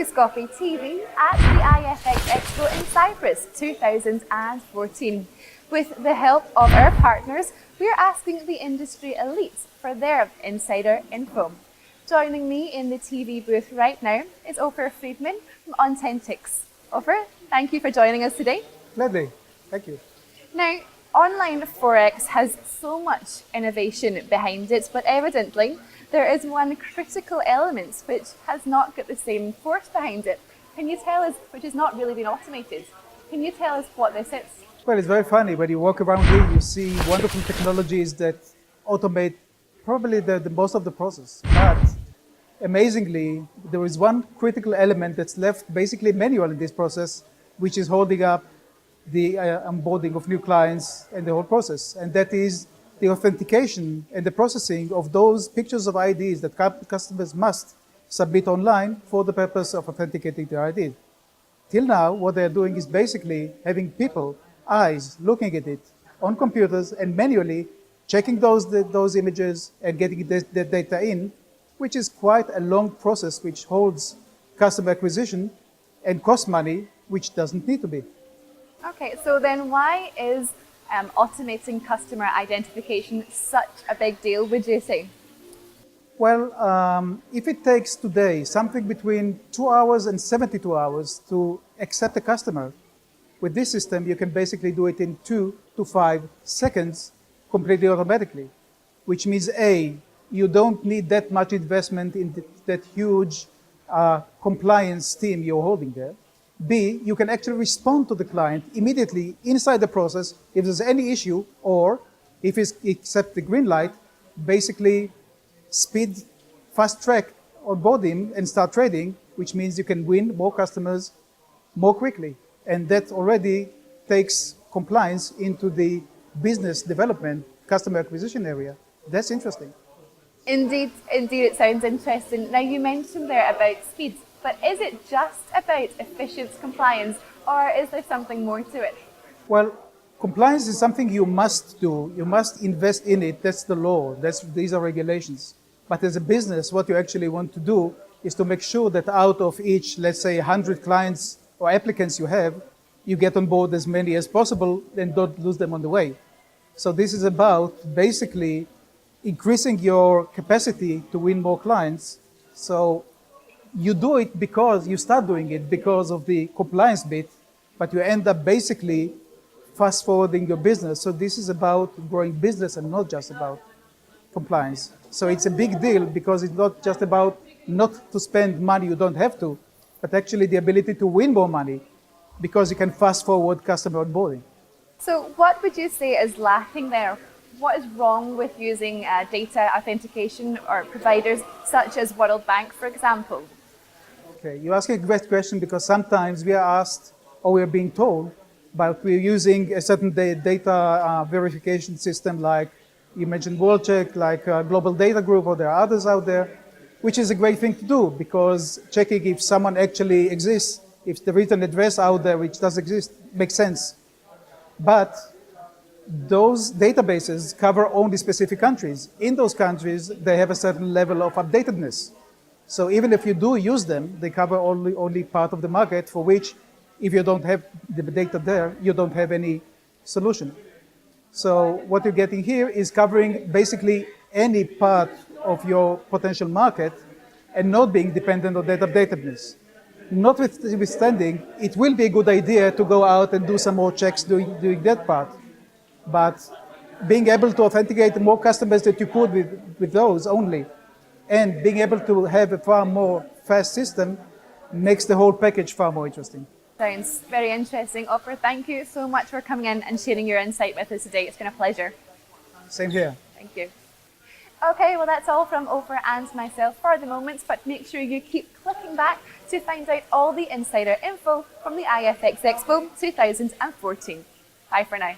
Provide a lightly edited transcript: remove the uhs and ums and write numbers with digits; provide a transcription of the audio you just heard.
Dukascopy TV at the IFX EXPO in Cyprus 2014. With the help of our partners, we are asking the industry elites for their insider info. Joining me in the TV booth right now is Ofer Friedman from Au10Tix. Ofer, thank you for joining us today. Gladly. Thank you. Now, online Forex has so much innovation behind it, but evidently there is one critical element which has not got the same force behind it. Can you tell us, which has not really been automated, can you tell us what this is? Well, it's very funny. When you walk around here, you see wonderful technologies that automate probably the most of the process. But amazingly, there is one critical element that's left basically manual in this process, which is holding up the onboarding of new clients and the whole process. And that is the authentication and the processing of those pictures of IDs that customers must submit online for the purpose of authenticating their ID. Till now, what they're doing is basically having people, eyes, looking at it on computers and manually checking those images and getting the data in, which is quite a long process which holds customer acquisition and costs money, which doesn't need to be. Okay, so then why is automating customer identification such a big deal, would you say? Well, if it takes today something between 2 hours and 72 hours to accept a customer, with this system you can basically do it in 2 to 5 seconds completely automatically, which means A, you don't need that much investment in that huge compliance team you're holding there. B, you can actually respond to the client immediately inside the process if there's any issue, or if it's accept the green light, basically speed, fast track onboard him and start trading, which means you can win more customers more quickly. And that already takes compliance into the business development, customer acquisition area. That's interesting. Indeed, it sounds interesting. Now, you mentioned there about speed, but is it just about efficient compliance, or is there something more to it? Well, compliance is something you must do. You must invest in it. That's the law. These are regulations. But as a business, what you actually want to do is to make sure that out of each, let's say, 100 clients or applicants you have, you get on board as many as possible and don't lose them on the way. So this is about basically increasing your capacity to win more clients. So you do it because you start doing it because of the compliance bit, but you end up basically fast forwarding your business. So this is about growing business and not just about compliance. So it's a big deal because it's not just about not to spend money you don't have to, but actually the ability to win more money because you can fast forward customer onboarding. So what would you say is lacking there? What is wrong with using data authentication or providers such as World Bank, for example? Okay, you're asking a great question because sometimes we are asked or we are being told, but we're using a certain data verification system like you mentioned WorldCheck, like Global Data Group, or there are others out there, which is a great thing to do because checking if someone actually exists, if there is an address out there which does exist, makes sense. But those databases cover only specific countries. In those countries, they have a certain level of updatedness. So even if you do use them, they cover only part of the market for which, if you don't have the data there, you don't have any solution. So what you're getting here is covering basically any part of your potential market and not being dependent on that updatedness. Notwithstanding, it will be a good idea to go out and do some more checks doing that part. But being able to authenticate more customers that you could with those only, and being able to have a far more fast system makes the whole package far more interesting. Sounds very interesting. Ofer, thank you so much for coming in and sharing your insight with us today. It's been a pleasure. Same here. Thank you. Okay, well that's all from Ofer and myself for the moment, but make sure you keep clicking back to find out all the insider info from the IFX EXPO 2014. Bye for now.